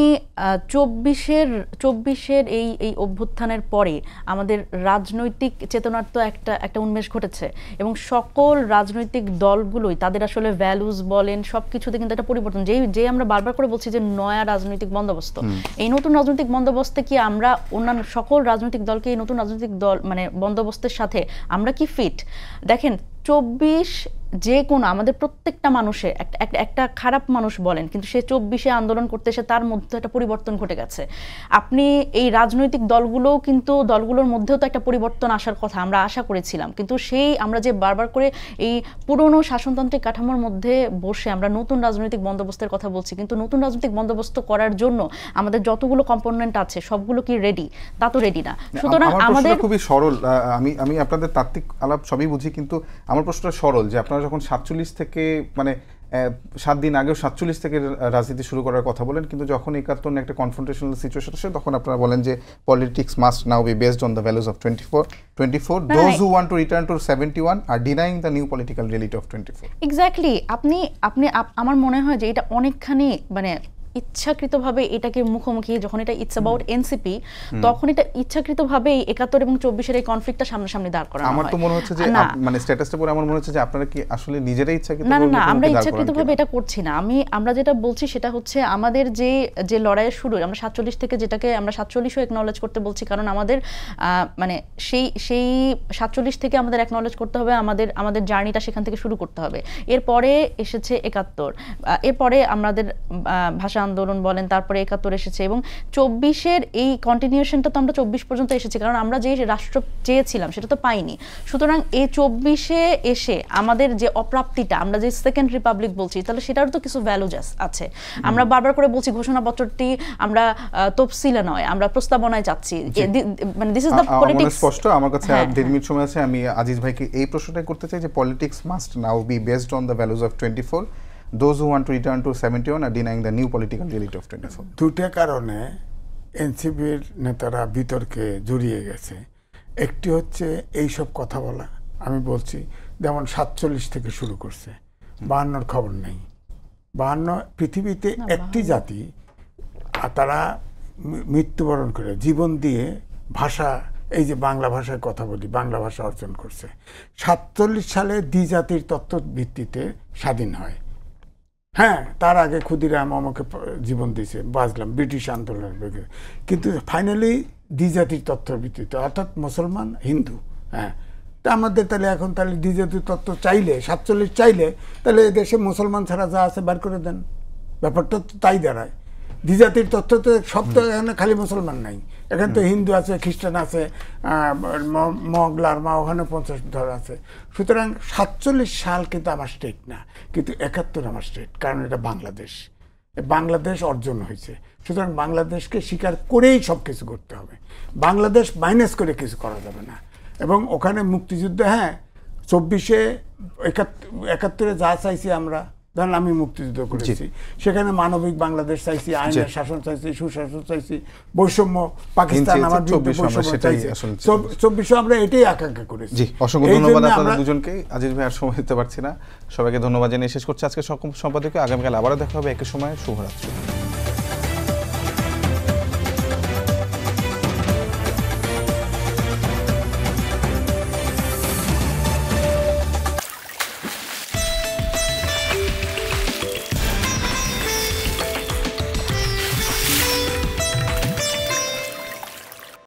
24-এর এই অভ্যুত্থানের পরে আমাদের রাজনৈতিক চেতনার তো একটা উন্মেষ ঘটেছে, এবং সকল রাজনৈতিক দলগুলোই তাদের আসলে ভ্যালুজ বলেন সব কিছুতে কিন্তু একটা পরিবর্তন, যে আমরা বারবার করে বলছি যে নয়া রাজনৈতিক বন্দোবস্ত, এই নতুন রাজনৈতিক বন্দোবস্তে কি আমরা অন্যান্য সকল রাজনৈতিক দলকে এই নতুন রাজনৈতিক দল মানে বন্দোবস্তের সাথে আমরা কি ফিট? দেখেন, 24 যে কোনো আমাদের প্রত্যেকটা মানুষে একটা খারাপ মানুষ বলেন, কিন্তু সে 24-এ আন্দোলন করতে এসে তার মধ্যে একটা পরিবর্তন ঘটে গেছে। আপনি এই রাজনৈতিক দলগুলোর মধ্যেও তো একটা পরিবর্তন আসার কথা আমরা আশা করেছিলাম, কিন্তু আমরা যে বারবার করে এই পুরনো শাসনতান্ত্রিক কাঠামোর মধ্যে বসে আমরা নতুন রাজনৈতিক বন্দোবস্তের কথা বলছি, কিন্তু নতুন রাজনৈতিক বন্দোবস্ত করার জন্য আমাদের যতগুলো কম্পোনেন্ট আছে সবগুলো কি রেডি? তা তো রেডি না। সুতরাং আমাদের খুবই সরল, আমি আপনাদের তাত্ত্বিক আলাপ সবই বুঝি, কিন্তু আমার প্রশ্নটা সরল যে আপনারা যখন 47 থেকে মানে 7 দিন আগেও 47 থেকে রাজনীতি শুরু করার কথা বলেন, কিন্তু যখন 71 একটা কনফ্রন্টেশনাল সিচুয়েশন আসে তখন আপনারা বলেন যে politics must now be based on the values of 24 those who want to return to 71 আর denying the new political reality of 24। Exactly, আমার মনে হয় যে এটা অনেকখানি মানে ইচ্ছাকৃতভাবে এটাকে মুখোমুখি, যখন এটা ইটস অ্যাবাউট এনসিপি, তখন এটা ইচ্ছাকৃতভাবে 71 এবং 24-এর এই কনফ্লিক্টটা সামনাসামনি দাঁড় করানো হয়। আমার তো মনে হচ্ছে যে মানে স্ট্যাটাসটা পরে আমার মনে হচ্ছে যে আপনারা কি আসলে নিজেরাই ইচ্ছাকৃতভাবে না আমরা ইচ্ছাকৃতভাবে এটা করছি না। আমরা যেটা বলছি সেটা হচ্ছে আমাদের যে লড়াইয়ের শুরু আমরা 47 থেকে, যেটাকে আমরা 47ও একনলেজ করতে বলছি, কারণ আমাদের মানে সেই 47 থেকে আমাদের একনলেজ করতে হবে, আমাদের জার্নিটা সেখান থেকে শুরু করতে হবে। এরপরে এসেছে 71, এরপরে আমাদের ভাষা আন্দোলন বলেন, তারপরে 71 এসেছে, এবং 24-এর এই কন্টিনিউশনটা তো আমরা 24 পর্যন্ত এসেছি, কারণ আমরা যে রাষ্ট্র চেয়েছিলাম সেটা তো পাইনি। সুতরাং এই 24-এ এসে আমাদের যে অপ্রাপ্তিটা, আমরা যে সেকেন্ড রিপাবলিক বলছি, তাহলে সেটারও তো কিছু ভ্যালুজ আছে। আমরা বারবার করে বলছি ঘোষণাপত্রটি আমরা তফসিলে নয়, আমরা প্রস্তাবনায় চাচ্ছি, মানে দিস ইজ দ্য পলিটিক্স। স্পষ্ট আমার কাছে 1.5 মিনিট সময় আছে, আমি আজিজ ভাইকে এই প্রশ্নটাই করতে চাই যে politics must now be based on the values of 24 those who want to return to 71 are denying the new political reality of 24। দুটো কারণে এনসিপির নেতারা বিতর্কে জড়িয়ে গেছে। একটি হচ্ছে এই সব কথা বলা, আমি বলছি যেমন 47 থেকে শুরু করছে, 52-র খবর নেই। 52 পৃথিবীতে একটি জাতি, আর তারা মৃত্যুবরণ করে জীবন দিয়ে ভাষা, এই যে বাংলা ভাষায় কথা বলি, বাংলা ভাষা অর্জন করছে। 47 সালে দ্বিজাতির তত্ত্ব ভিত্তিতে স্বাধীন হয়। হ্যাঁ, তার আগে ক্ষুদিরাম আমাকে জীবন দিয়েছে, বাঁচলাম ব্রিটিশ আন্দোলনের বেগে, কিন্তু ফাইনালি দ্বিজাতির তত্ত্বের ভিত্তিতে, অর্থাৎ মুসলমান হিন্দু। হ্যাঁ, তা আমাদের তাহলে এখন তাহলে দ্বিজাতীয় তত্ত্ব চাইলে 47 চাইলে তাহলে দেশে মুসলমান ছাড়া যা আছে বার করে দেন, ব্যাপারটা তো তাই দাঁড়ায়। দ্বিজাতির তত্ত্ব তো সব তো এখানে খালি মুসলমান নাই, এখানে তো হিন্দু আছে, খ্রিস্টান আছে, মগ লার্মা ওখানে 50 ধর আছে। সুতরাং 47 সাল কিন্তু আমার স্টেট না, কিন্তু 71 আমার স্টেট, কারণ এটা বাংলাদেশ, বাংলাদেশ অর্জন হয়েছে। সুতরাং বাংলাদেশকে স্বীকার করেই সব কিছু করতে হবে, বাংলাদেশ মাইনাস করে কিছু করা যাবে না। এবং ওখানে মুক্তিযুদ্ধ, হ্যাঁ 71 যা চাইছি আমরা, ধরেন আমি মুক্তিযুদ্ধ করেছি, সেখানে মানবিক বাংলাদেশ চাইছি, আইনের শাসন চাইছি, সুশাসন চাইছি, বৈষম্য, পাকিস্তান আমার বিরুদ্ধে বৈষম্য চাইছি, 24 আমরা এটাই আকাঙ্ক্ষা করেছি। জি, অসংখ্য ধন্যবাদ আপনাদের দুজনকে। আজিজ ভাই আর সময় দিতে পারছি না, সবাইকে ধন্যবাদ জানিয়ে শেষ করছি আজকে সম্পাদকীয়। আগামীকাল আবারও দেখা হবে একই সময়। শুভরাত্রি।